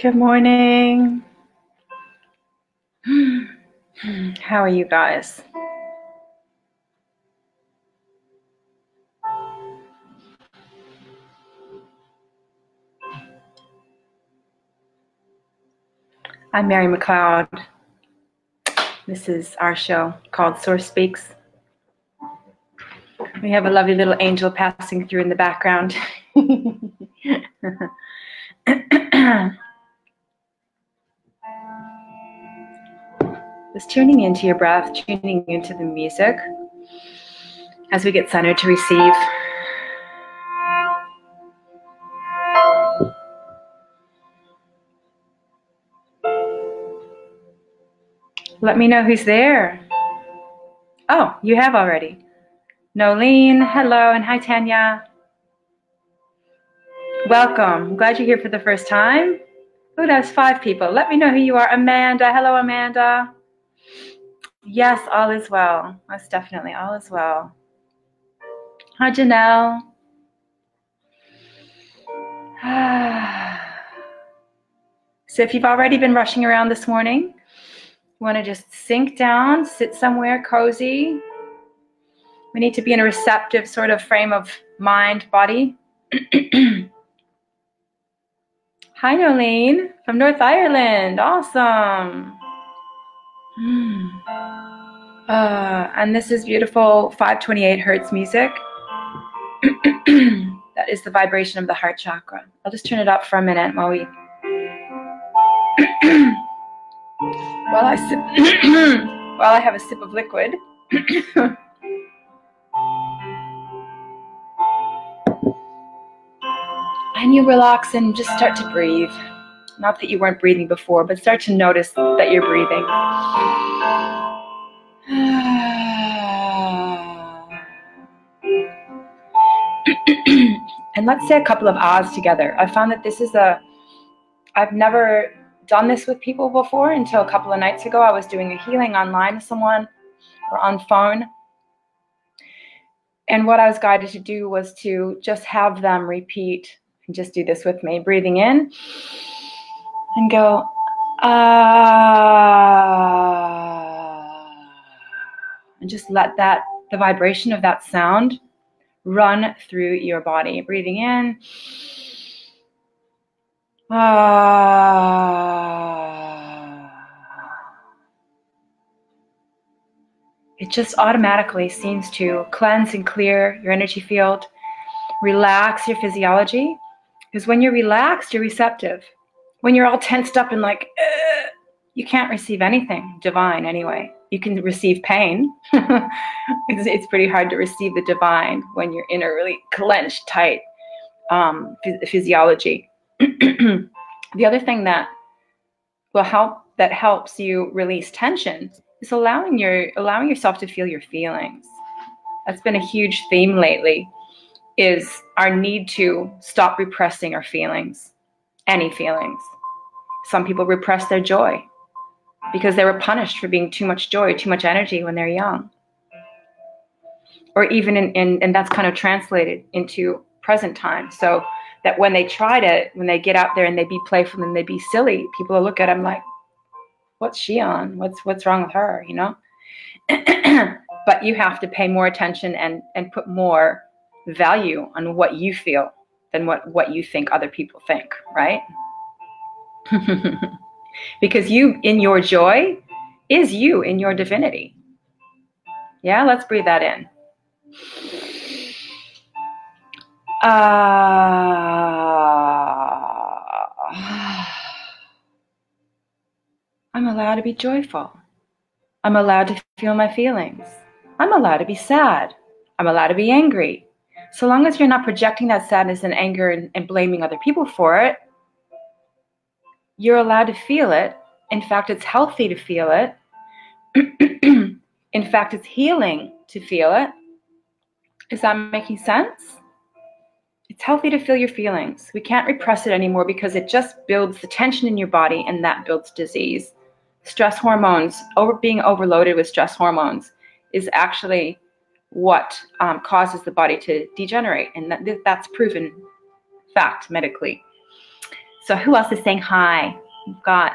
Good morning. How are you guys? I'm Mary McCloud. This is our show called Source Speaks. We have a lovely little angel passing through in the background. Just tuning into your breath, tuning into the music as we get centered to receive. Let me know who's there. Oh, you have already. Nolene, hello, and hi Tanya. Welcome. I'm glad you're here for the first time. Oh, that's 5 people. Let me know who you are. Amanda, hello Amanda. Yes, all is well. Most definitely, all is well. Hi Janelle. So if you've already been rushing around this morning, you want to just sink down, sit somewhere cozy. We need to be in a receptive sort of frame of mind, body. Hi, Nolene from North Ireland. Awesome. And this is beautiful 528 hertz music. That is the vibration of the heart chakra. I'll just turn it up for a minute while we... while I have a sip of liquid. And you relax and just start to breathe. Not that you weren't breathing before, but start to notice that you're breathing. And let's say a couple of ahs together. I found that this is I've never done this with people before until a couple of nights ago. I was doing a healing online with someone or on phone. And what I was guided to do was to just have them repeat and just do this with me, breathing in and go, ah, and just let the vibration of that sound run through your body. Breathing in, it just automatically seems to cleanse and clear your energy field, relax your physiology. Because when you're relaxed, you're receptive. When you're all tensed up and like, you can't receive anything divine anyway. You can receive pain. It's pretty hard to receive the divine when you're in a really clenched, tight physiology. The other thing that helps you release tension is allowing yourself to feel your feelings. That's been a huge theme lately, is our need to stop repressing our feelings, any feelings. Some people repress their joy because they were punished for being too much joy, too much energy when they're young. Or even and that's kind of translated into present time. So that when they get out there and they be playful and they be silly, people will look at them like, what's she on? What's wrong with her, you know? But you have to pay more attention and put more value on what you feel than what you think other people think, right? Because you in your joy is you in your divinity. Yeah, let's breathe that in. I'm allowed to be joyful. I'm allowed to feel my feelings. I'm allowed to be sad. I'm allowed to be angry. So long as you're not projecting that sadness and anger and blaming other people for it, you're allowed to feel it. In fact, it's healthy to feel it. In fact, it's healing to feel it. Is that making sense? It's healthy to feel your feelings. We can't repress it anymore because it just builds the tension in your body, and that builds disease. Stress hormones, being overloaded with stress hormones is actually what causes the body to degenerate, and that's proven fact medically. So who else is saying hi? We've got,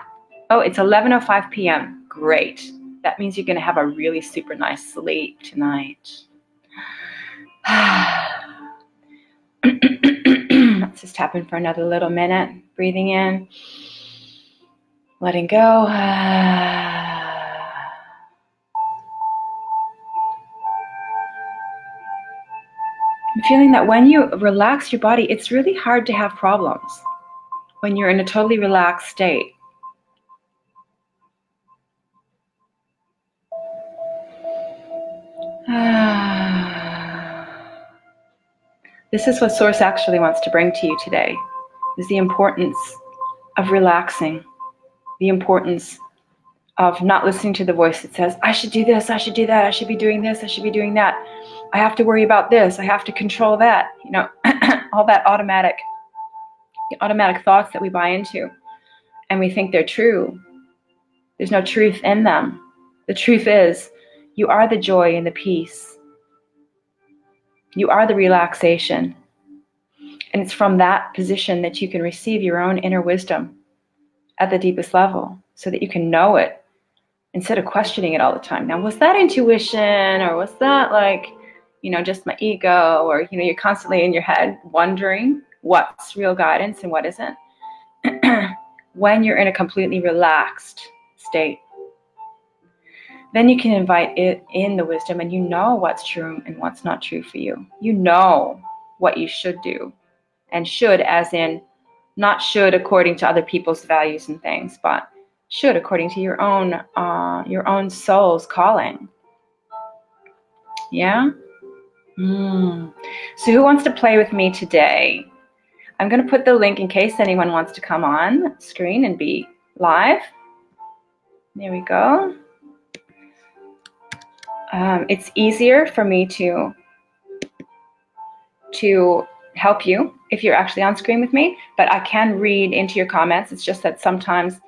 oh, it's 11:05 p.m. Great. That means you're going to have a really super nice sleep tonight. Let's just tap in for another little minute. Breathing in, letting go. I'm feeling that when you relax your body, it's really hard to have problems when you're in a totally relaxed state. This is what Source actually wants to bring to you today, is the importance of relaxing, the importance of not listening to the voice that says, I should do this, I should do that, I should be doing this, I should be doing that, I have to worry about this, I have to control that, you know, all that automatic thoughts that we buy into, and we think they're true. There's no truth in them. The truth is, you are the joy and the peace. You are the relaxation. And it's from that position that you can receive your own inner wisdom at the deepest level, so that you can know it instead of questioning it all the time. Now, was that intuition, or was that like, you know, just my ego, or, you know, you're constantly in your head wondering what's real guidance and what isn't. When you're in a completely relaxed state, then you can invite it in, the wisdom, and you know what's true and what's not true for you. You know what you should do, and should as in not should according to other people's values and things, but should according to your own soul's calling. Yeah? So who wants to play with me today? I'm going to put the link in case anyone wants to come on screen and be live. There we go. It's easier for me to help you if you're actually on screen with me, but I can read into your comments. It's just that sometimes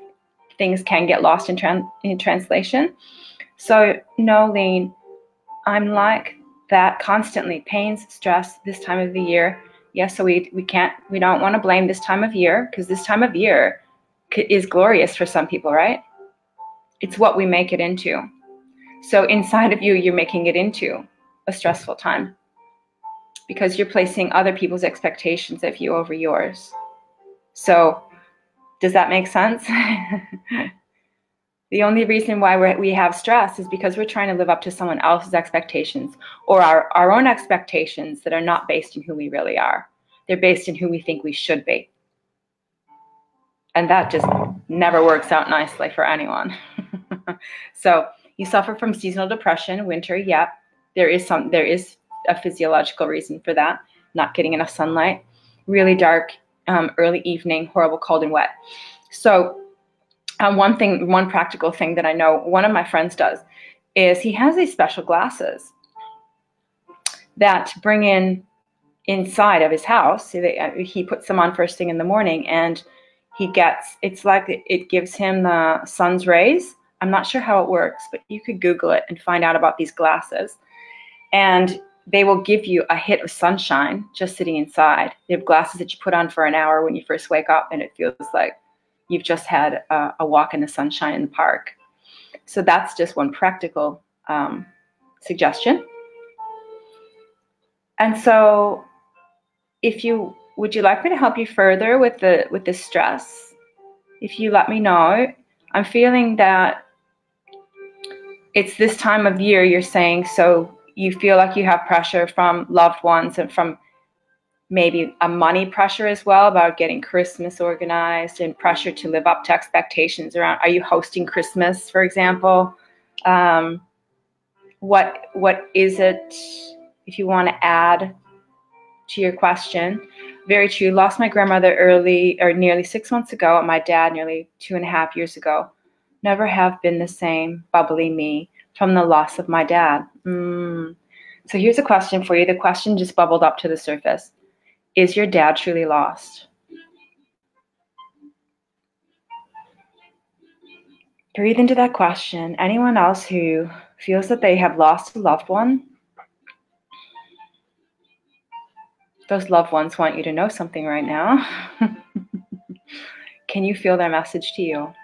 things can get lost in translation. So Nolene, I'm like that constantly. Pains, stress, this time of the year. Yes, so we don't want to blame this time of year, because this time of year is glorious for some people, right? It's what we make it into. So inside of you, you're making it into a stressful time because you're placing other people's expectations of you over yours. So does that make sense? The only reason why we have stress is because we're trying to live up to someone else's expectations, or our own expectations that are not based in who we really are. They're based in who we think we should be. And that just never works out nicely for anyone. So you suffer from seasonal depression, winter, yep. There is a physiological reason for that. Not getting enough sunlight, really dark, early evening, horrible cold and wet. So one practical thing that I know one of my friends does is he has these special glasses that bring in inside of his house. He puts them on first thing in the morning, and it's like it gives him the sun's rays. I'm not sure how it works, but you could Google it and find out about these glasses. And they will give you a hit of sunshine just sitting inside. They have glasses that you put on for an hour when you first wake up, and it feels like you've just had a walk in the sunshine in the park. So that's just one practical suggestion. And so would you like me to help you further with the stress? If you let me know. I'm feeling that it's this time of year, you're saying, so you feel like you have pressure from loved ones and from maybe a money pressure as well about getting Christmas organized, and pressure to live up to expectations around, are you hosting Christmas, for example? What is it, if you want to add to your question? Very true. Lost my grandmother nearly 6 months ago, and my dad nearly 2.5 years ago. Never have been the same bubbly me from the loss of my dad. So here's a question for you. The question just bubbled up to the surface. Is your dad truly lost? Breathe into that question. Anyone else who feels that they have lost a loved one? Those loved ones want you to know something right now. Can you feel their message to you?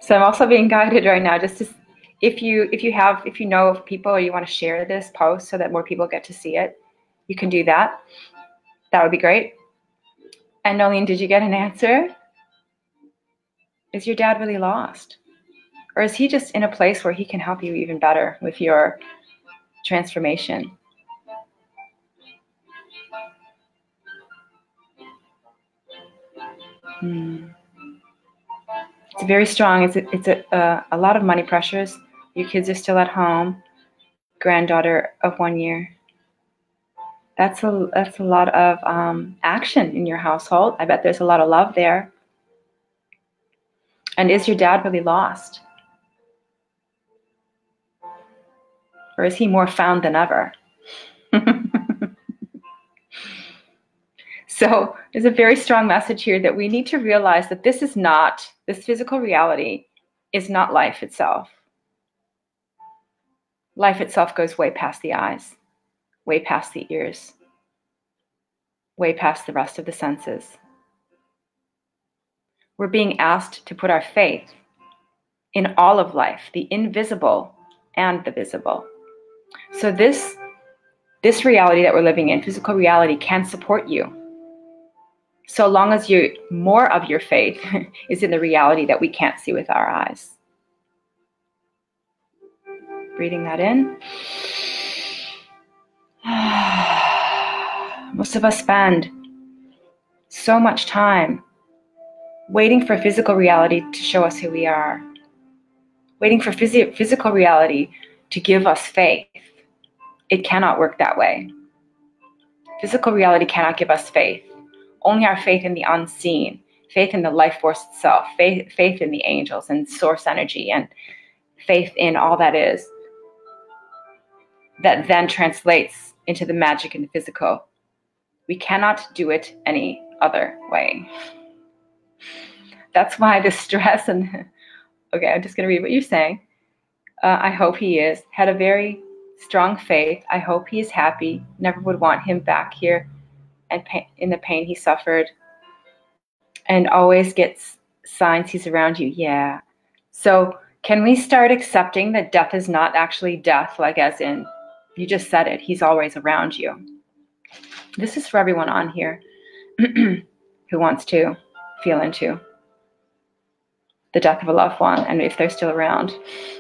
So I'm also being guided right now, just to, if you know of people, or you want to share this post so that more people get to see it, you can do that. That would be great. And Nolene, did you get an answer? Is your dad really lost? Or is he just in a place where he can help you even better with your transformation? It's very strong. It's a lot of money pressures. Your kids are still at home. Granddaughter of 1 year. That's a lot of action in your household. I bet there's a lot of love there. And is your dad really lost? Or is he more found than ever? So there's a very strong message here that we need to realize that this physical reality is not life itself. Life itself goes way past the eyes, way past the ears, way past the rest of the senses. We're being asked to put our faith in all of life, the invisible and the visible. So this reality that we're living in, physical reality, can support you, so long as more of your faith is in the reality that we can't see with our eyes. Breathing that in. Most of us spend so much time waiting for physical reality to show us who we are, waiting for physical reality to give us faith. It cannot work that way. Physical reality cannot give us faith. Only our faith in the unseen, faith in the life force itself, faith in the angels and source energy, and faith in all that is, that then translates into the magic in the physical. We cannot do it any other way. That's why the stress and, okay, I'm just going to read what you're saying. I hope he had a very strong faith. I hope he is happy. Never would want him back here and in the pain he suffered. And always gets signs he's around you. Yeah. So can we start accepting that death is not actually death, like as in, you just said it, he's always around you. This is for everyone on here who wants to feel into the death of a loved one, and if they're still around,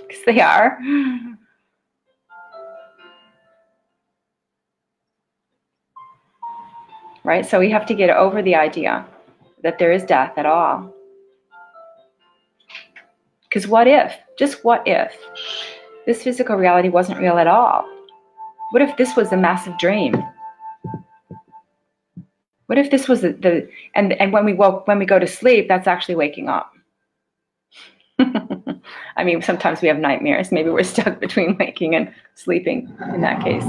because they are. Right? So we have to get over the idea that there is death at all. Because what if, just what if, this physical reality wasn't real at all? What if this was a massive dream? What if this was and when we go to sleep, that's actually waking up? I mean, sometimes we have nightmares. Maybe we're stuck between waking and sleeping in that case.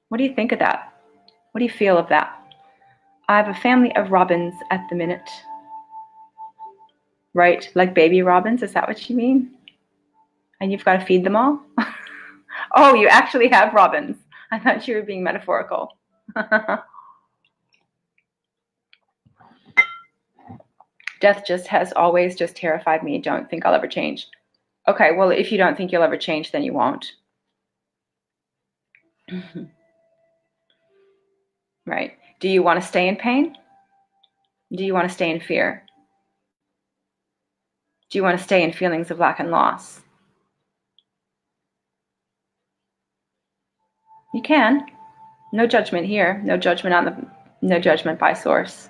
What do you think of that? What do you feel of that? I have a family of robins at the minute. Right? Like baby robins? Is that what you mean? And you've got to feed them all? Oh, you actually have robins. I thought you were being metaphorical. Death has always just terrified me. Don't think I'll ever change. Okay, well, if you don't think you'll ever change, then you won't. Right. Do you want to stay in pain? Do you want to stay in fear? Do you want to stay in feelings of lack and loss? You can. No judgment here. No judgment by source.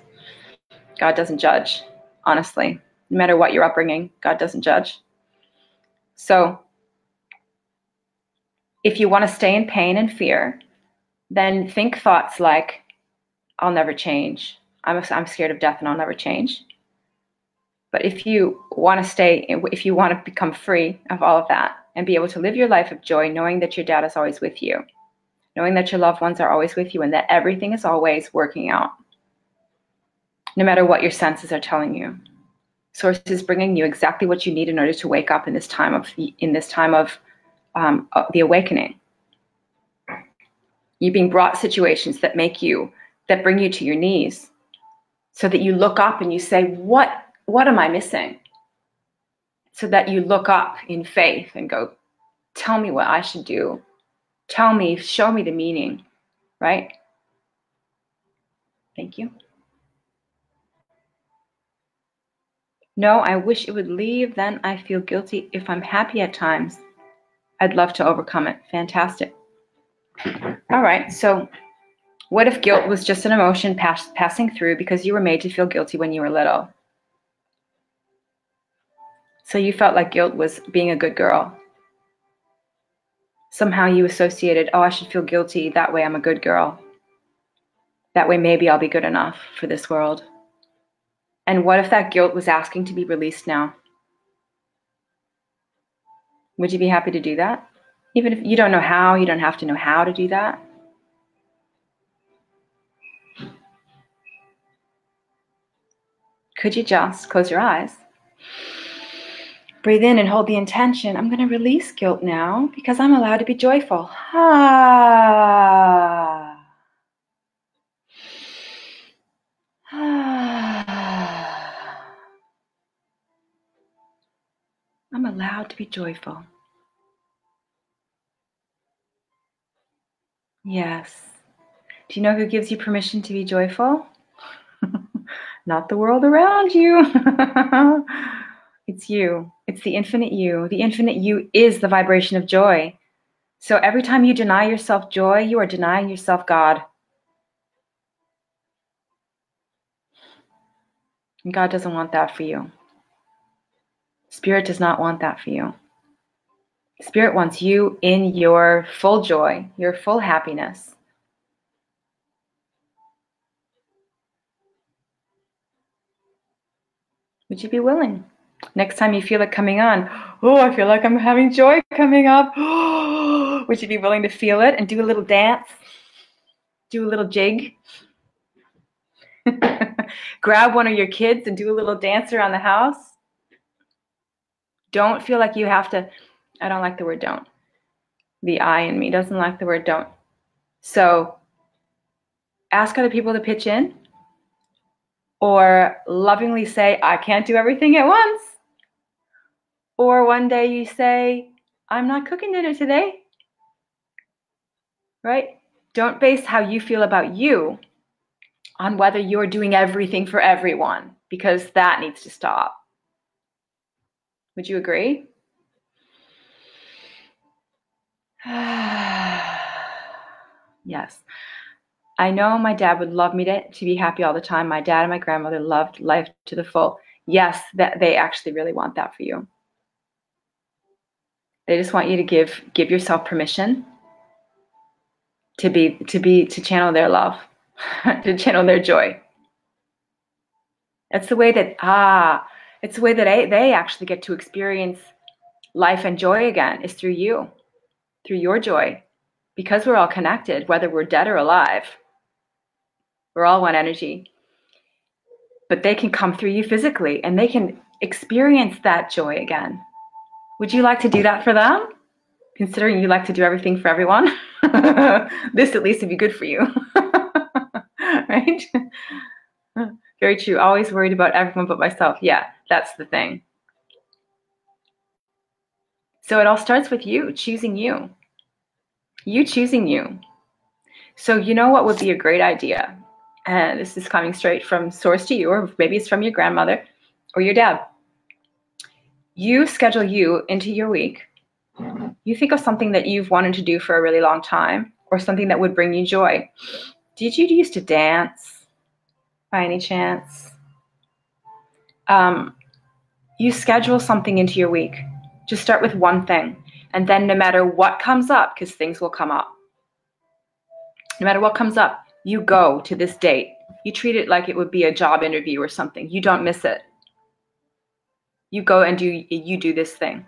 God doesn't judge, honestly. No matter what your upbringing, God doesn't judge. So if you want to stay in pain and fear, then think thoughts like, I'll never change. I'm scared of death and I'll never change. But if you want to become free of all of that and be able to live your life of joy, knowing that your dad is always with you, knowing that your loved ones are always with you, and that everything is always working out no matter what your senses are telling you. Source is bringing you exactly what you need in order to wake up in this time of the awakening. You're being brought situations that bring you to your knees, so that you look up and you say, what am I missing? So that you look up in faith and go, tell me what I should do. Tell me, show me the meaning, right? Thank you. No, I wish it would leave. Then I feel guilty if I'm happy at times. I'd love to overcome it. Fantastic. All right, so what if guilt was just an emotion passing through because you were made to feel guilty when you were little? So you felt like guilt was being a good girl. Somehow you associated, oh, I should feel guilty. That way I'm a good girl. That way maybe I'll be good enough for this world. And what if that guilt was asking to be released now? Would you be happy to do that? Even if you don't know how, you don't have to know how to do that. Could you just close your eyes? Breathe in and hold the intention. I'm going to release guilt now because I'm allowed to be joyful. Ah. I'm allowed to be joyful. Yes. Do you know who gives you permission to be joyful? Not the world around you. It's you. It's the infinite you. The infinite you is the vibration of joy. So every time you deny yourself joy, you are denying yourself God. And God doesn't want that for you. Spirit does not want that for you. Spirit wants you in your full joy, your full happiness. Would you be willing? Next time you feel it coming on, oh, I feel like I'm having joy coming up. Would you be willing to feel it and do a little dance? Do a little jig? Grab one of your kids and do a little dance around the house? Don't feel like you have to. I don't like the word don't. The I in me doesn't like the word don't. So ask other people to pitch in, or lovingly say, I can't do everything at once. Or one day you say, I'm not cooking dinner today. Right? Don't base how you feel about you on whether you're doing everything for everyone, because that needs to stop. Would you agree? Yes. I know my dad would love me to be happy all the time. My dad and my grandmother loved life to the full. Yes, that they actually really want that for you. They just want you to give yourself permission to channel their love, to channel their joy. It's the way that they actually get to experience life and joy again, is through you, through your joy, because we're all connected, whether we're dead or alive. We're all one energy. But they can come through you physically and they can experience that joy again. Would you like to do that for them? Considering you like to do everything for everyone, this at least would be good for you. Right? Very true. Always worried about everyone but myself. Yeah, that's the thing. So it all starts with you choosing you. You choosing you. So you know what would be a great idea? And this is coming straight from source to you, or maybe it's from your grandmother or your dad. You schedule you into your week. You think of something that you've wanted to do for a really long time, or something that would bring you joy. Did you used to dance by any chance? You schedule something into your week. Just start with one thing. And then no matter what comes up, because things will come up, no matter what comes up, you go to this date. You treat it like it would be a job interview or something. You don't miss it. You go and you do this thing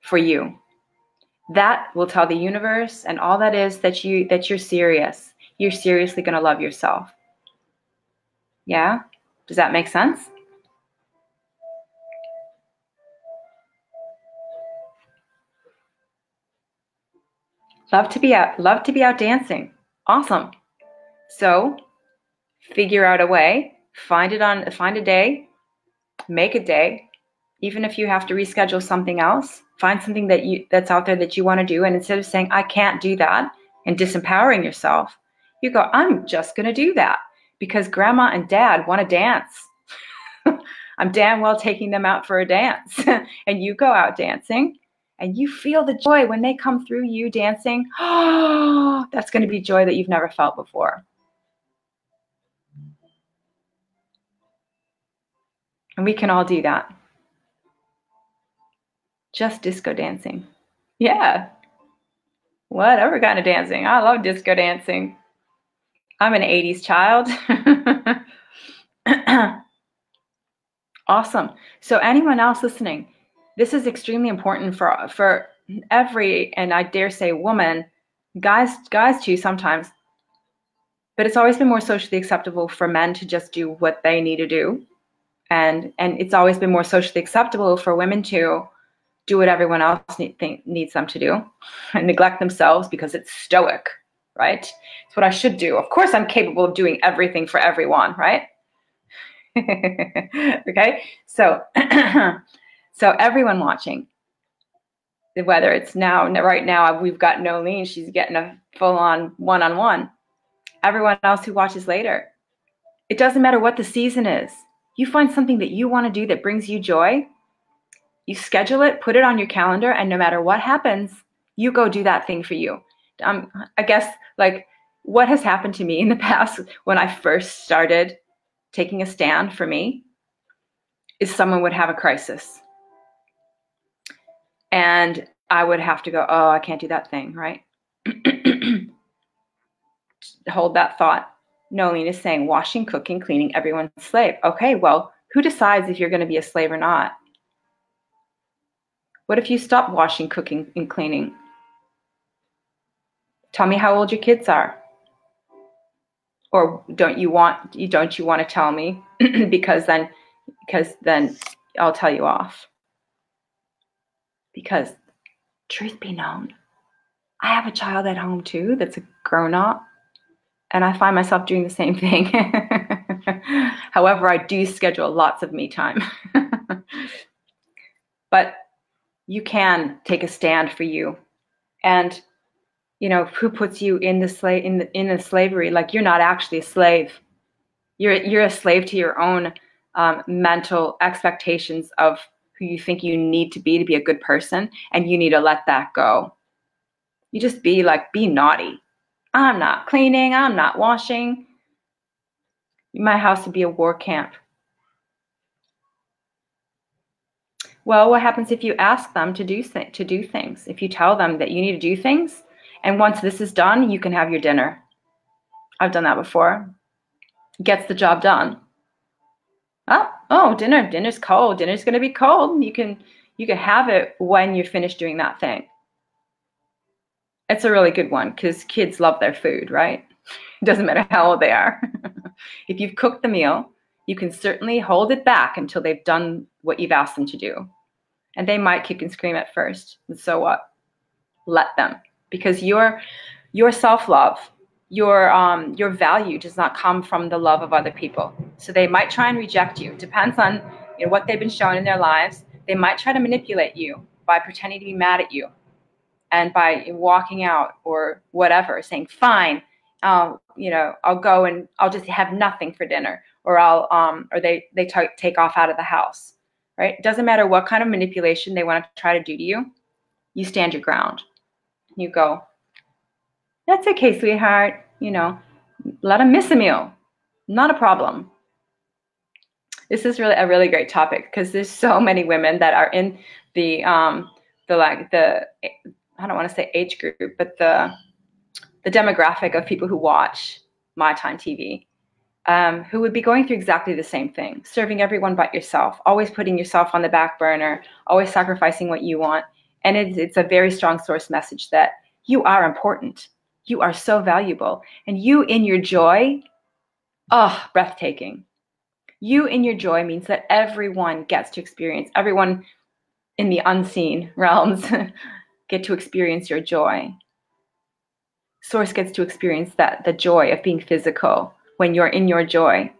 for you. That will tell the universe and all that is that you're serious. You're seriously going to love yourself. Yeah? Does that make sense? Love to be out dancing. Awesome. So figure out a way, find a day, make a day. Even if you have to reschedule something else, find something that's out there that you want to do. And instead of saying, I can't do that, and disempowering yourself, you go, I'm just going to do that because grandma and dad want to dance. I'm damn well taking them out for a dance. And you go out dancing and you feel the joy when they come through you dancing. Oh, that's going to be joy that you've never felt before. And we can all do that. Just disco dancing. Yeah. Whatever kind of dancing. I love disco dancing. I'm an 80s child. Awesome. So anyone else listening, this is extremely important for every, and I dare say woman, guys too sometimes, but it's always been more socially acceptable for men to just do what they need to do. And it's always been more socially acceptable for women to do what everyone else needs them to do and neglect themselves because it's stoic, right? It's what I should do. Of course, I'm capable of doing everything for everyone, right? Okay, so so everyone watching, whether it's right now, we've got Nolene, she's getting a full-on one-on-one. Everyone else who watches later, it doesn't matter what the season is. You find something that you want to do that brings you joy. You schedule it, put it on your calendar, and no matter what happens, you go do that thing for you. I guess like what has happened to me in the past when I first started taking a stand for me is someone would have a crisis. And I would have to go, oh, I can't do that thing, right? Hold that thought. Nolene is saying washing, cooking, cleaning, everyone's a slave. Okay, well, who decides if you're going to be a slave or not? What if you stop washing, cooking, and cleaning? Tell me how old your kids are. Or don't you want to tell me because then I'll tell you off. Because truth be known, I have a child at home too that's a grown-up, and I find myself doing the same thing. However, I do schedule lots of me time. But you can take a stand for you. And you know, who puts you in the slavery? Like, you're not actually a slave. You're a slave to your own mental expectations of who you think you need to be a good person, and you need to let that go. You just be naughty. I'm not cleaning, I'm not washing. My house would be a war camp. Well, what happens if you ask them to do things? If you tell them that you need to do things, and once this is done, you can have your dinner. I've done that before. Gets the job done. Oh, dinner's cold. Dinner's going to be cold. You can have it when you're finished doing that thing. It's a really good one because kids love their food, right? It doesn't matter how old they are. If you've cooked the meal, you can certainly hold it back until they've done what you've asked them to do. And they might kick and scream at first. And so what? Let them. Because your self-love, your value does not come from the love of other people. So they might try and reject you. It depends on what they've been shown in their lives. They might try to manipulate you by pretending to be mad at you and by walking out or whatever, saying, fine, I'll go and I'll just have nothing for dinner, or they take off out of the house, right? It doesn't matter what kind of manipulation they want to try to do to you. You stand your ground. You go, that's okay, sweetheart. Let them miss a meal. Not a problem. This is really a really great topic because there's so many women that are in the I don't want to say age group, but the demographic of people who watch My Time TV, who would be going through exactly the same thing, serving everyone but yourself, always putting yourself on the back burner, always sacrificing what you want. And it's a very strong source message that you are important. You are so valuable. And you in your joy, breathtaking. You in your joy means that everyone gets to experience, everyone in the unseen realms get to experience your joy. Source gets to experience the joy of being physical when you're in your joy.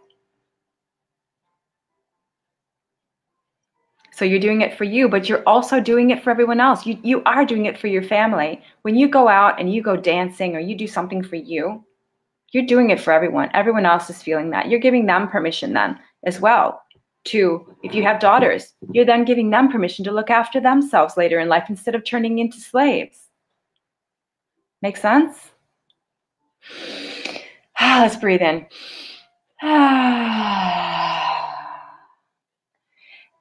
So you're doing it for you, but you're also doing it for everyone else. You are doing it for your family. When you go out and you go dancing or you do something for you, you're doing it for everyone. Everyone else is feeling that. You're giving them permission then as well to, if you have daughters, you're then giving them permission to look after themselves later in life instead of turning into slaves. Make sense? Let's breathe in.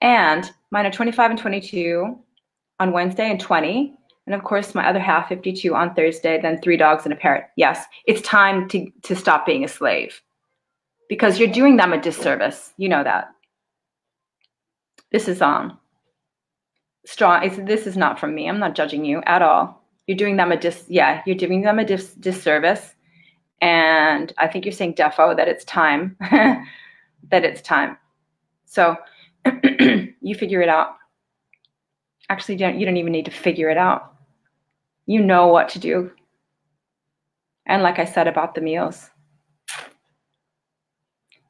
And mine are 25 and 22 on Wednesday and 20. And of course, my other half, 52 on Thursday, then 3 dogs and a parrot. Yes, it's time to stop being a slave because you're doing them a disservice. You know that. This is strong. This is not from me. I'm not judging you at all. You're doing them you're doing them a disservice. And I think you're saying defo, that it's time, that it's time. So you figure it out. Actually, you don't even need to figure it out. You know what to do. And like I said about the meals,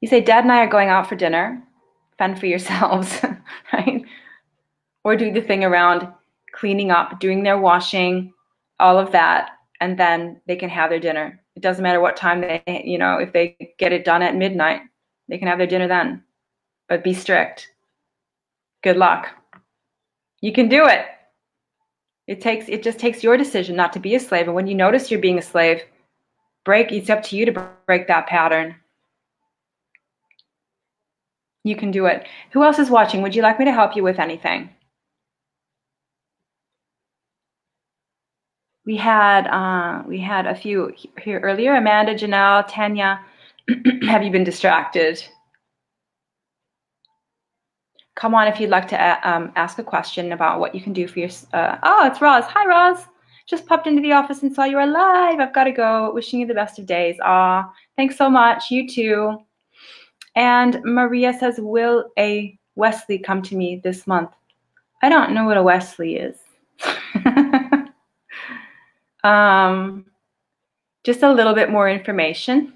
you say, Dad and I are going out for dinner. Fend for yourselves, right? Or do the thing around cleaning up, doing their washing, all of that, and then they can have their dinner. It doesn't matter what time if they get it done at midnight, they can have their dinner then. But be strict. Good luck. You can do it. It just takes your decision not to be a slave. And when you notice you're being a slave, it's up to you to break that pattern. You can do it. Who else is watching? Would you like me to help you with anything? We had a few here earlier. Amanda, Janelle, Tanya. Have you been distracted? Come on if you'd like to ask a question about what you can do for your... oh, it's Roz. Hi, Roz. Just popped into the office and saw you were live. I've got to go. Wishing you the best of days. Aw, thanks so much. You too. And Maria says, will a Wesley come to me this month? I don't know what a Wesley is. Just a little bit more information.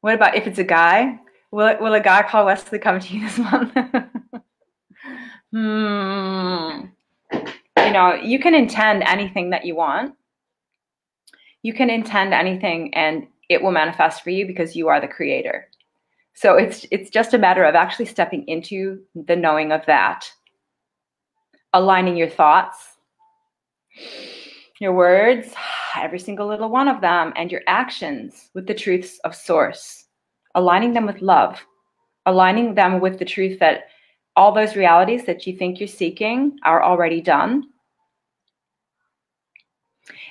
What about if it's a guy? Will a guy called Wesley come to you this month? You can intend anything that you want. You can intend anything and it will manifest for you because you are the creator. So it's just a matter of actually stepping into the knowing of that, aligning your thoughts, your words, every single little one of them, and your actions with the truths of source, aligning them with love, aligning them with the truth that all those realities that you think you're seeking are already done.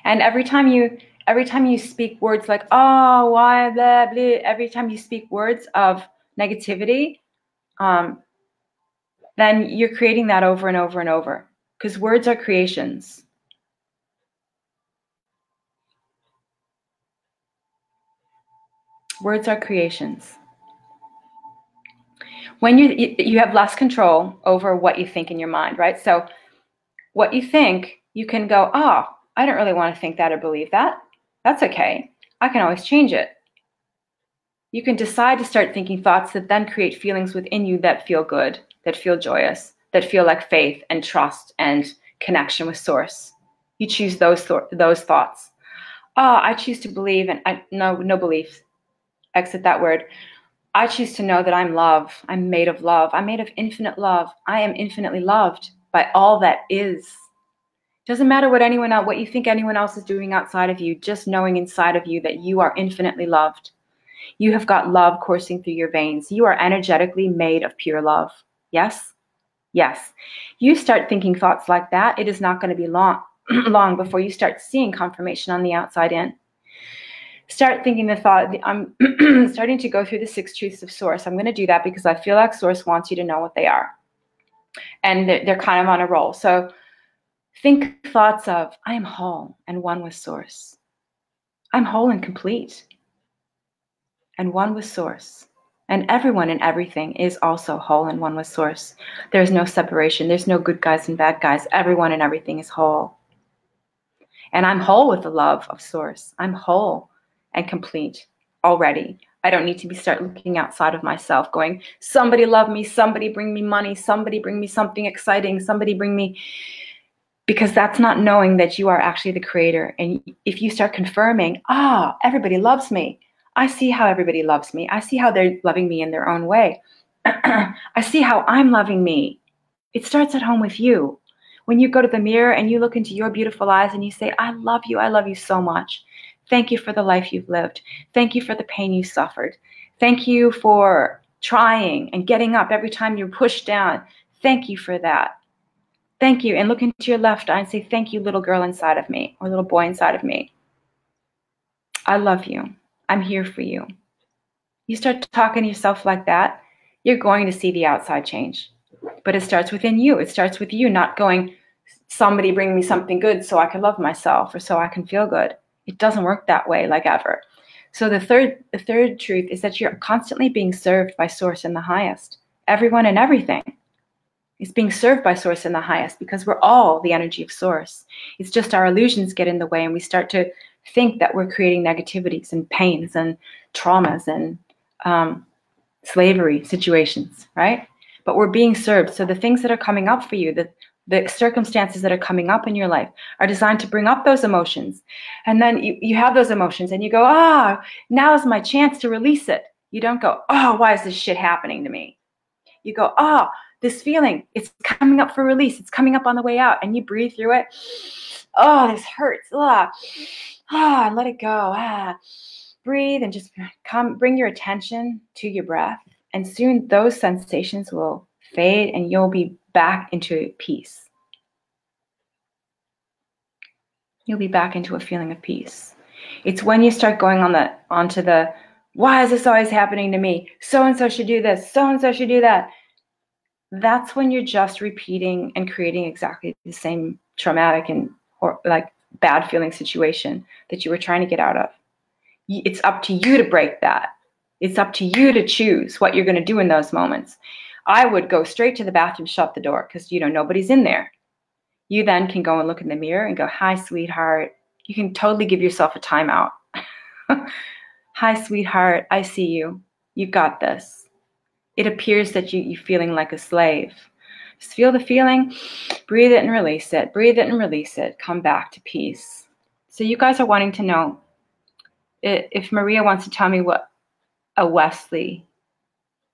And every time you speak words like, oh, why, blah, blah, every time you speak words of negativity, then you're creating that over and over and over, because words are creations. Words are creations. When you have less control over what you think in your mind, right? So what you think, you can go, oh, I don't really want to think that or believe that. That's okay. I can always change it. You can decide to start thinking thoughts that then create feelings within you that feel good, that feel joyous, that feel like faith and trust and connection with source. You choose those thoughts. Oh, I choose to believe, and no belief. Exit that word. I choose to know that I'm love. I'm made of love. I'm made of infinite love. I am infinitely loved by all that is. Doesn't matter what you think anyone else is doing outside of you, just knowing inside of you that you are infinitely loved. You have got love coursing through your veins. You are energetically made of pure love. Yes? Yes. You start thinking thoughts like that, it is not going to be long before you start seeing confirmation on the outside in. Start thinking the thought, I'm starting to go through the 6 truths of source. I'm going to do that because I feel like source wants you to know what they are. And they're kind of on a roll. So think thoughts of, I am whole and one with source. I'm whole and complete and one with source. And everyone and everything is also whole and one with Source. There's no separation. There's no good guys and bad guys. Everyone and everything is whole. And I'm whole with the love of Source. I'm whole and complete already. I don't need to start looking outside of myself going, somebody love me, somebody bring me money, somebody bring me something exciting, somebody bring me, because that's not knowing that you are actually the creator. And if you start confirming, everybody loves me. I see how everybody loves me. I see how they're loving me in their own way. I see how I'm loving me. It starts at home with you. When you go to the mirror and you look into your beautiful eyes and you say, I love you so much. Thank you for the life you've lived. Thank you for the pain you suffered. Thank you for trying and getting up every time you're pushed down. Thank you for that. Thank you. And look into your left eye and say, thank you, little girl inside of me, or little boy inside of me. I love you. I'm here for you. You start talking to yourself like that, you're going to see the outside change. But it starts within you. It starts with you not going, somebody bring me something good so I can love myself or so I can feel good. It doesn't work that way, like ever. So the third truth is that you're constantly being served by Source in the highest. Everyone and everything is being served by Source in the highest, because we're all the energy of Source. It's just our illusions get in the way and we start to think that we're creating negativities and pains and traumas and slavery situations, right? But we're being served. So the things that are coming up for you, the circumstances that are coming up in your life are designed to bring up those emotions. And then you have those emotions and you go, now is my chance to release it. You don't go, why is this shit happening to me? You go, this feeling, it's coming up for release. It's coming up on the way out. And you breathe through it. This hurts. And let it go. Breathe and just bring your attention to your breath. And soon those sensations will fade and you'll be back into peace. You'll be back into a feeling of peace. It's when you start going onto the, why is this always happening to me? So-and-so should do this. So-and-so should do that. That's when you're just repeating and creating exactly the same traumatic or like bad feeling situation that you were trying to get out of. It's up to you to break that. It's up to you to choose what you're going to do in those moments. I would go straight to the bathroom, shut the door, because nobody's in there. You then can go and look in the mirror and go, hi, sweetheart. You can totally give yourself a timeout. Hi, sweetheart. I see you. You got this. It appears that you're feeling like a slave. Just feel the feeling, breathe it and release it. Breathe it and release it. Come back to peace. So you guys are wanting to know, if Maria wants to tell me what a Wesley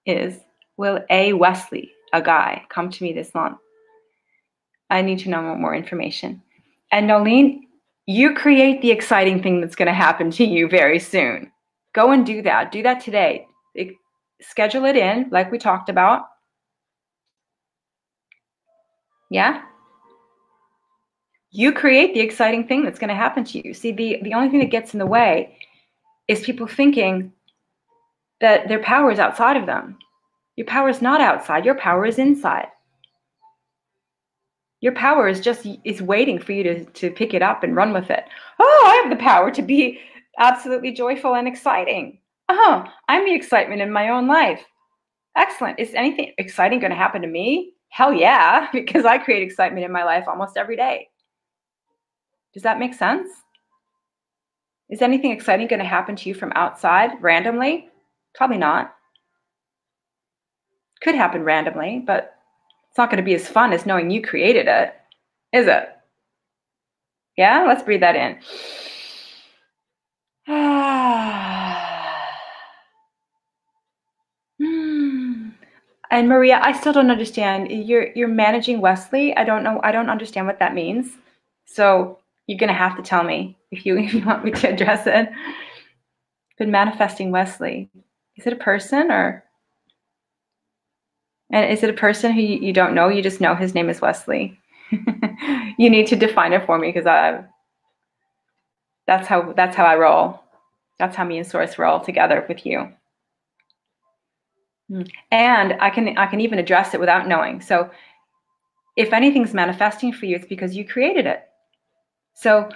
is, will a Wesley, a guy, come to me this month? I need to know more information. And Nolene, you create the exciting thing that's going to happen to you very soon. Go and do that. Do that today. Schedule it in, like we talked about. Yeah? You create the exciting thing that's going to happen to you. See, the only thing that gets in the way is people thinking that their power is outside of them. Your power is not outside. Your power is inside. Your power is waiting for you to pick it up and run with it. I have the power to be absolutely joyful and exciting. I'm the excitement in my own life. Excellent. Is anything exciting going to happen to me? Hell yeah, because I create excitement in my life almost every day. Does that make sense? Is anything exciting going to happen to you from outside randomly? Probably not. Could happen randomly, but it's not going to be as fun as knowing you created it, is it? Yeah, let's breathe that in. And Maria, I still don't understand. You're managing Wesley. I don't know. I don't understand what that means. So you're going to have to tell me if you want me to address it. Been manifesting Wesley. Is it a person or? And is it a person who you don't know? You just know his name is Wesley. You need to define it for me, because that's how I roll. That's how me and Source roll together with you. And I can even address it without knowing. So if anything's manifesting for you, it's because you created it. So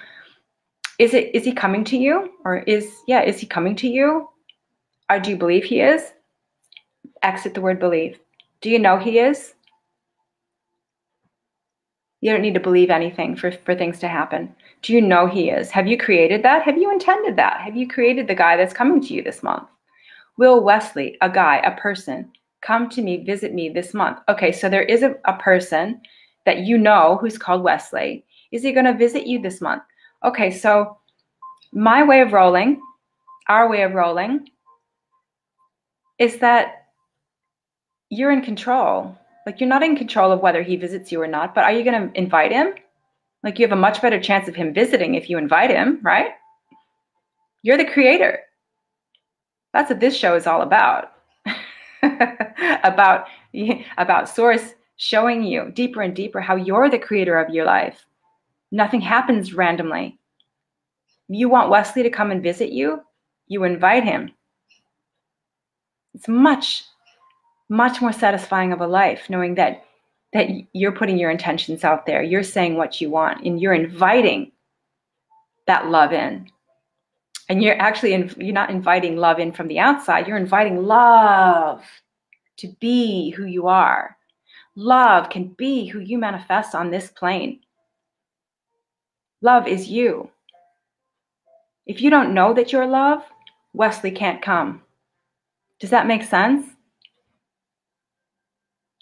is he coming to you? Or is he coming to you? Or do you believe he is? Exit the word believe. Do you know he is? You don't need to believe anything for things to happen. Do you know he is? Have you created that? Have you intended that? Have you created the guy that's coming to you this month? Will Wesley, a guy, a person, come to me, visit me this month? Okay, so there is a person that you know who's called Wesley. Is he going to visit you this month? Okay, so my way of rolling, our way of rolling, is that you're in control. Like, you're not in control of whether he visits you or not, but are you going to invite him? Like, you have a much better chance of him visiting if you invite him, right? You're the creator. That's what this show is all about. about Source showing you deeper and deeper how you're the creator of your life. Nothing happens randomly. You want Wesley to come and visit you, you invite him. It's much, much more satisfying of a life knowing that you're putting your intentions out there. You're saying what you want, and you're inviting that love in. And you're not inviting love in from the outside. You're inviting love to be who you are. Love can be who you manifest on this plane. Love is you. If you don't know that you're love, Wesley can't come. Does that make sense?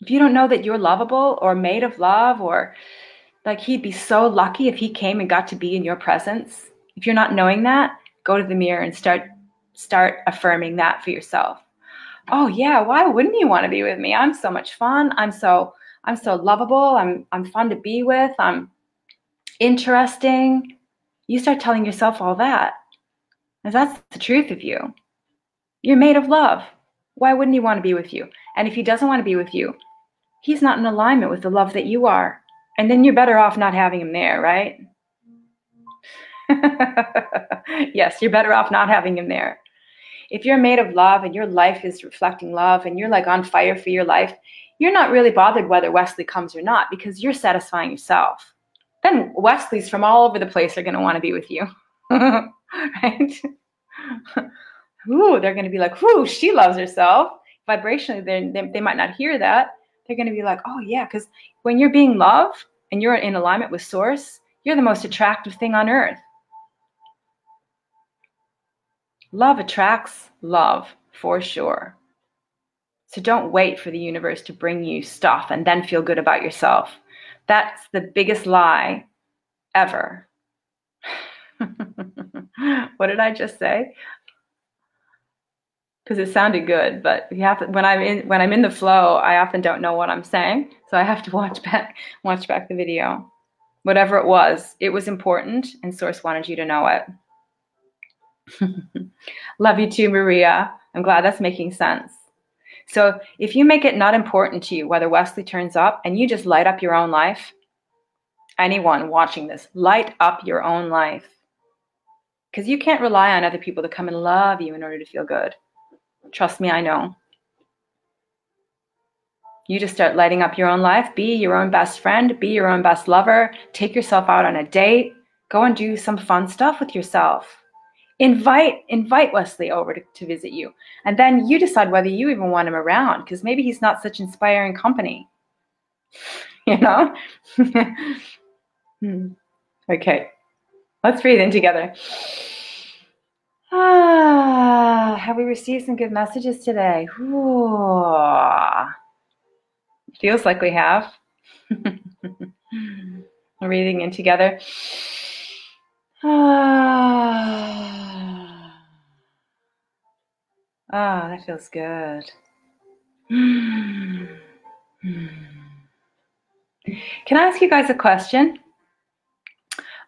If you don't know that you're lovable or made of love, or like, he'd be so lucky if he came and got to be in your presence. If you're not knowing that, go to the mirror and start affirming that for yourself. Oh yeah, why wouldn't you want to be with me? I'm so much fun. I'm so lovable. I'm fun to be with. I'm interesting. You start telling yourself all that, and that's the truth of you. You're made of love. Why wouldn't he want to be with you? And if he doesn't want to be with you, he's not in alignment with the love that you are. And then you're better off not having him there, right? Yes, you're better off not having him there. If you're made of love and your life is reflecting love and you're like on fire for your life, you're not really bothered whether Wesley comes or not, because you're satisfying yourself. Then Wesleys from all over the place are going to want to be with you. Right? Ooh, they're going to be like, ooh, she loves herself. Vibrationally, they might not hear that. They're going to be like, oh yeah, because when you're being loved and you're in alignment with Source, you're the most attractive thing on earth. Love attracts love, for sure. So don't wait for the universe to bring you stuff and then feel good about yourself. That's the biggest lie ever. What did I just say? Because it sounded good, but you have to, when I'm in the flow, I often don't know what I'm saying, so I have to watch back the video. Whatever it was important, and Source wanted you to know it. Love you too, Maria. I'm glad that's making sense. So if you make it not important to you whether Wesley turns up, and you just light up your own life, anyone watching this, light up your own life. Because you can't rely on other people to come and love you in order to feel good. Trust me, I know. You just start lighting up your own life. Be your own best friend. Be your own best lover. Take yourself out on a date. Go and do some fun stuff with yourself. Invite Wesley over to visit you. And then you decide whether you even want him around, because maybe he's not such inspiring company. You know? Okay. Let's breathe in together. Have we received some good messages today? Ooh. Feels like we have. Breathing in together. That feels good. Can I ask you guys a question?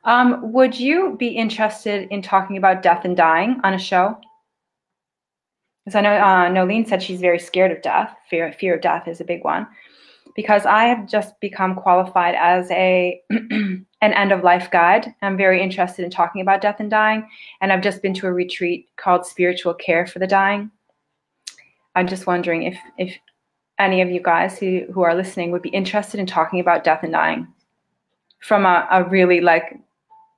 Would you be interested in talking about death and dying on a show? Because I know Nolene said she's very scared of death. Fear of death is a big one. Because I have just become qualified as an end-of-life guide. I'm very interested in talking about death and dying. And I've just been to a retreat called Spiritual Care for the Dying. I'm just wondering if any of you guys who are listening would be interested in talking about death and dying from a really, like,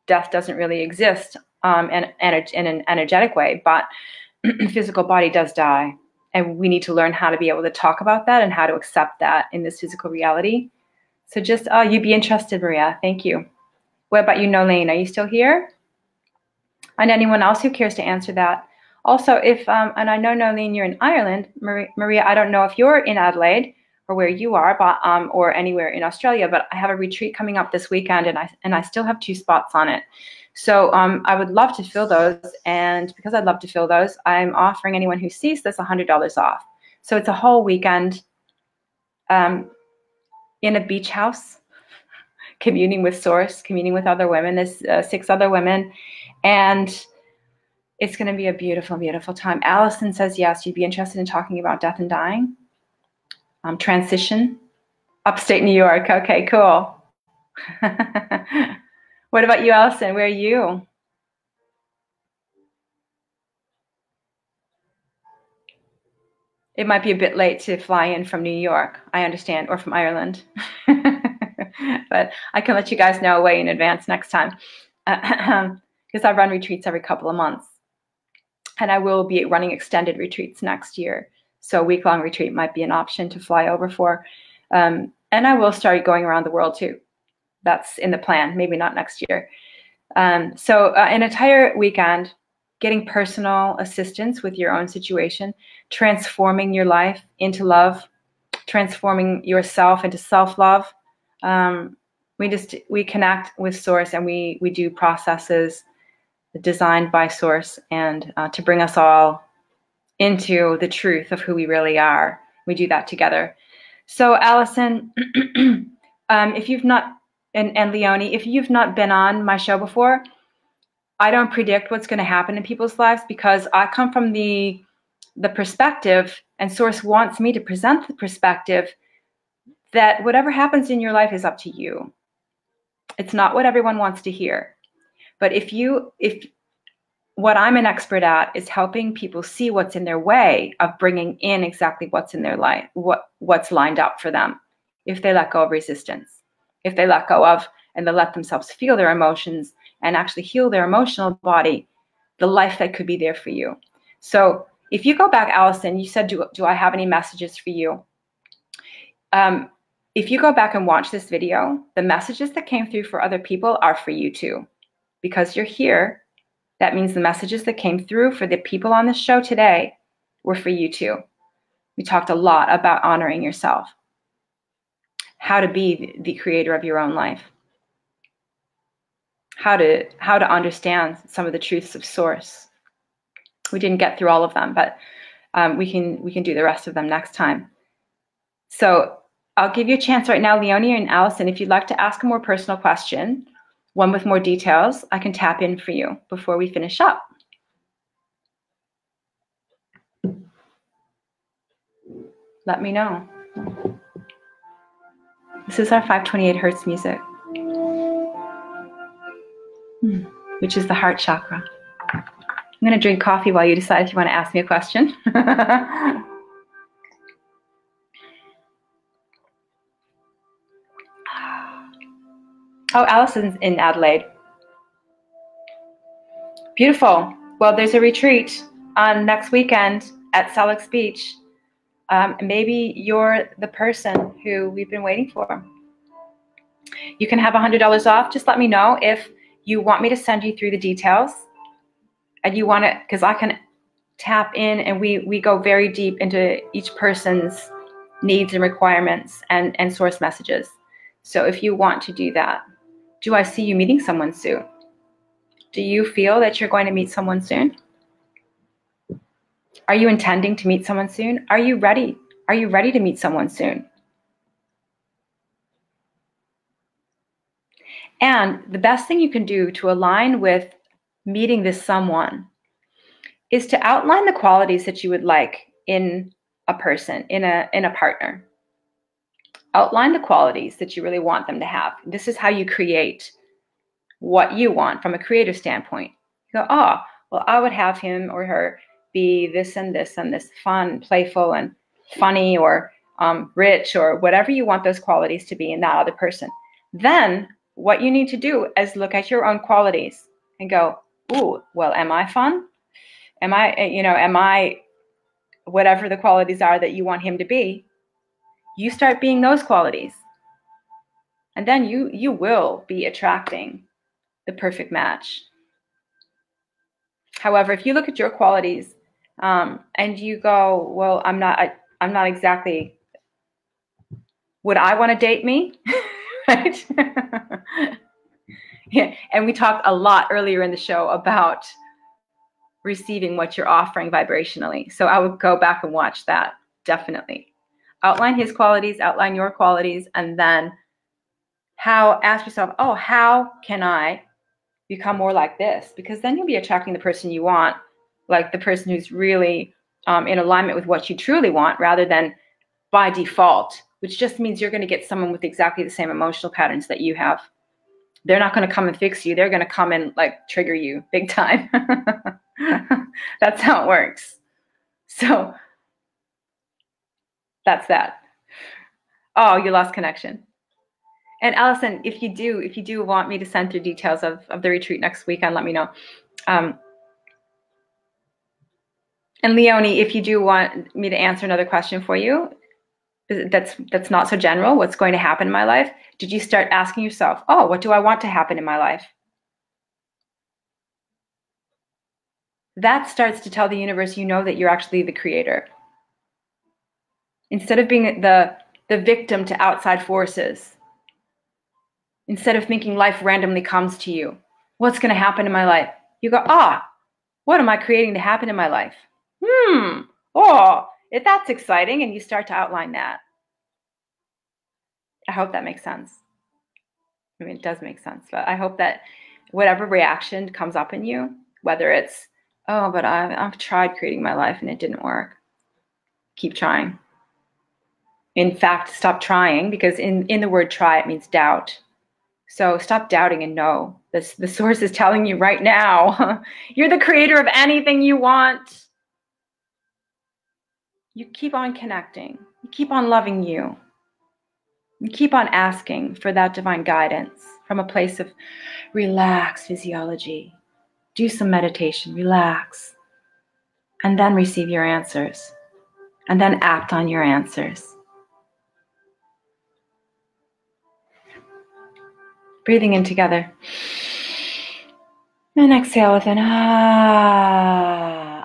death doesn't really exist in an energetic way, but the physical body does die. And we need to learn how to be able to talk about that and how to accept that in this physical reality. So just, you'd be interested, Maria. Thank you. What about you, Nolene? Are you still here? And anyone else who cares to answer that? Also, if, and I know, Nolene, you're in Ireland. Maria, I don't know if you're in Adelaide or where you are, but, or anywhere in Australia, but I have a retreat coming up this weekend, and I still have 2 spots on it. So I would love to fill those, and because I'd love to fill those, I'm offering anyone who sees this $100 off. So it's a whole weekend in a beach house, communing with Source, communing with other women. There's 6 other women, and it's going to be a beautiful, beautiful time. Allison says yes, you'd be interested in talking about death and dying. Transition, upstate New York. Okay, cool. What about you, Allison? Where are you? It might be a bit late to fly in from New York, I understand, or from Ireland. But I can let you guys know way in advance next time, because I run retreats every couple of months. And I will be running extended retreats next year. So a week-long retreat might be an option to fly over for. And I will start going around the world too. That's in the plan, maybe not next year. So an entire weekend, getting personal assistance with your own situation, transforming your life into love, transforming yourself into self-love. We connect with Source, and we do processes designed by Source, and to bring us all into the truth of who we really are. We do that together. So Allison, if you've not, and Leonie, if you've not been on my show before, I don't predict what's going to happen in people's lives, because I come from the perspective, and Source wants me to present the perspective that whatever happens in your life is up to you. It's not what everyone wants to hear. But if what I'm an expert at is helping people see what's in their way of bringing in exactly what's in their life, what's lined up for them, if they let go of resistance, if they let go of and they let themselves feel their emotions and actually heal their emotional body, the life that could be there for you. So if you go back, Allison, you said, do I have any messages for you? If you go back and watch this video, the messages that came through for other people are for you too. Because you're here, that means the messages that came through for the people on this show today were for you too. We talked a lot about honoring yourself, how to be the creator of your own life, how to understand some of the truths of Source. We didn't get through all of them, but we can do the rest of them next time. So I'll give you a chance right now, Leonie and Allison, if you'd like to ask a more personal question, one with more details, I can tap in for you before we finish up. Let me know. This is our 528 Hertz music, which is the heart chakra. I'm going to drink coffee while you decide if you want to ask me a question. Oh, Allison's in Adelaide. Beautiful. Well, there's a retreat on next weekend at Salix Beach. Maybe you're the person who we've been waiting for. You can have $100 off. Just let me know if you want me to send you through the details, and you want to, because I can tap in and we go very deep into each person's needs and requirements and Source messages. So if you want to do that, do I see you meeting someone soon? Do you feel that you're going to meet someone soon? Are you intending to meet someone soon? Are you ready? Are you ready to meet someone soon? And the best thing you can do to align with meeting this someone is to outline the qualities that you would like in a person, in a partner. Outline the qualities that you really want them to have. This is how you create what you want from a creative standpoint. You go, oh, well, I would have him or her be this and this and this, fun, playful, and funny, or rich, or whatever you want those qualities to be in that other person. Then what you need to do is look at your own qualities and go, ooh, well, am I fun? Am I whatever the qualities are that you want him to be, you start being those qualities. And then you will be attracting the perfect match. However, if you look at your qualities and you go, well, I'm not exactly, would I want to date me? Right? Yeah. And we talked a lot earlier in the show about receiving what you're offering vibrationally. So I would go back and watch that, definitely. Outline his qualities, outline your qualities, and then ask yourself, oh, how can I become more like this? Because then you'll be attracting the person you want, like the person who's really in alignment with what you truly want, rather than by default, which just means you're going to get someone with exactly the same emotional patterns that you have. They're not going to come and fix you. They're going to come and like trigger you big time. That's how it works. So that's that. Oh, you lost connection. And Allison, if you do want me to send through details of the retreat next weekend, let me know. And Leonie, if you do want me to answer another question for you, that's not so general, what's going to happen in my life? Did you start asking yourself, oh, what do I want to happen in my life? That starts to tell the universe you know that you're actually the creator. Instead of being the victim to outside forces, instead of thinking life randomly comes to you, what's going to happen in my life? You go, what am I creating to happen in my life? That's exciting. And you start to outline that. I hope that makes sense. I mean, it does make sense, but I hope that whatever reaction comes up in you, whether it's, oh, but I've tried creating my life and it didn't work. Keep trying. In fact, stop trying, because in the word try, it means doubt. So stop doubting and know. The source is telling you right now, you're the creator of anything you want. You keep on connecting. You keep on loving you. You keep on asking for that divine guidance from a place of relaxed physiology. Do some meditation, relax, and then receive your answers, and then act on your answers. Breathing in together. And exhale with an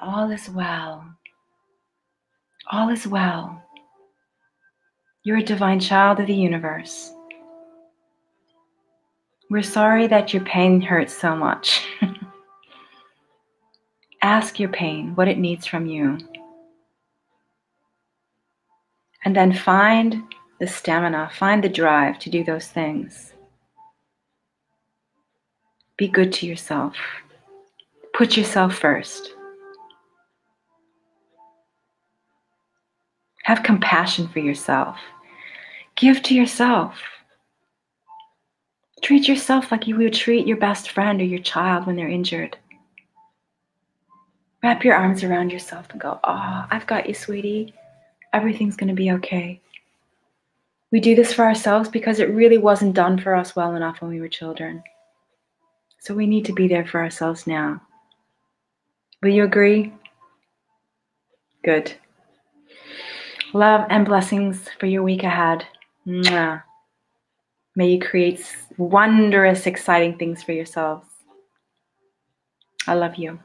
all is well. All is well. You're a divine child of the universe. We're sorry that your pain hurts so much. Ask your pain what it needs from you. And then find the stamina, find the drive to do those things. Be good to yourself. Put yourself first. Have compassion for yourself. Give to yourself. Treat yourself like you would treat your best friend or your child when they're injured. Wrap your arms around yourself and go, I've got you, sweetie. Everything's going to be okay. We do this for ourselves because it really wasn't done for us well enough when we were children. So we need to be there for ourselves now. Will you agree? Good. Love and blessings for your week ahead. Mwah. May you create wondrous, exciting things for yourselves. I love you.